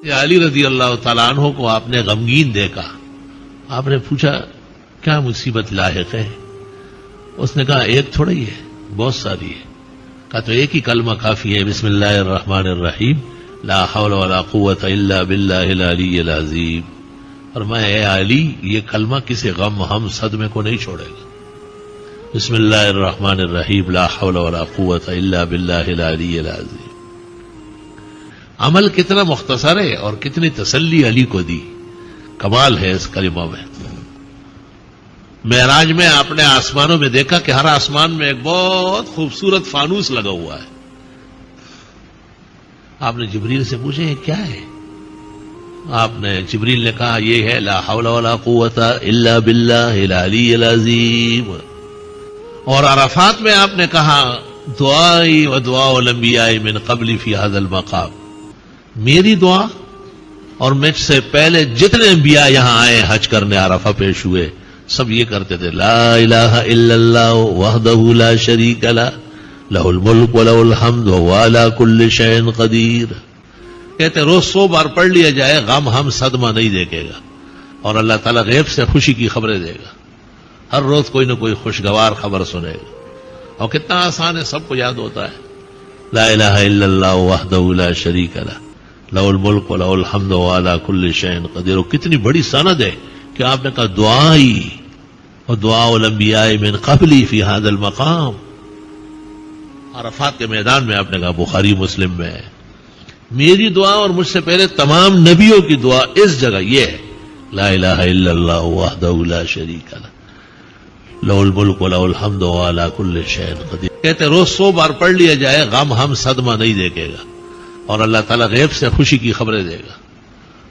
علی رضی اللہ تعالیٰ عنہ کو آپ نے غمگین دیکھا. آپ نے پوچھا کیا مصیبت لاحق ہے؟ اس نے کہا ایک تھوڑا ہی ہے، بہت ساری ہے. کہا تو ایک ہی کلمہ کافی ہے، بسم اللہ الرحمن الرحیم لا حول ولا قوت الا باللہ العلی العظیم. فرمایا اے علی، یہ کلمہ کسی غم ہم صدمے کو نہیں چھوڑے گا. بسم اللہ الرحمن الرحیم لا حول ولا قوت الا باللہ العلی العظیم. عمل کتنا مختصر ہے اور کتنی تسلی علی کو دی. کمال ہے اس کلمہ میں. معراج میں آپ نے آسمانوں میں دیکھا کہ ہر آسمان میں ایک بہت خوبصورت فانوس لگا ہوا ہے. آپ نے جبریل سے پوچھا یہ کیا ہے؟ آپ نے جبریل نے کہا یہ ہے لا حول ولا قوت الا باللہ العلی العظیم. اور عرفات میں آپ نے کہا دعائی و دعاء الانبیاء من قبل فی ھذا المقام، میری دعا اور مجھ سے پہلے جتنے انبیاء یہاں آئے حج کرنے عرفہ پیش ہوئے سب یہ کرتے تھے لا الہ الا اللہ وحدہ لا شریک لہ لہ الملک ولہ الحمد وہو علی کل شیء قدیر. کہتے روز 100 بار پڑھ لیا جائے غم ہم صدمہ نہیں دیکھے گا اور اللہ تعالیٰ غیب سے خوشی کی خبریں دے گا. ہر روز کوئی نہ کوئی خوشگوار خبر سنے گا. اور کتنا آسان ہے، سب کو یاد ہوتا ہے. لا الہ الا اللہ وحدہ لا شریک لہ لہ الملک ولہ الحمد وہو علی کل شیء قدیر. اور کتنی بڑی سند ہے کہ آپ نے کہا دعائی اور دعاء الانبیاء من قبلی فی ھذا المقام. عرفات کے میدان میں آپ نے کہا بخاری مسلم میں ہے میری دعا اور مجھ سے پہلے تمام نبیوں کی دعا اس جگہ یہ ہے لا الہ الا اللہ وحدہ لا شریک لہ لہ الملک ولہ الحمد وہو علی کل شیء قدیر. کہتے روز 100 بار پڑھ لیا جائے غم ہم صدمہ نہیں دیکھے گا اور اللہ تعالیٰ غیب سے خوشی کی خبریں دے گا.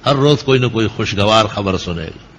ہر روز کوئی نہ کوئی خوشگوار خبر سنے گا.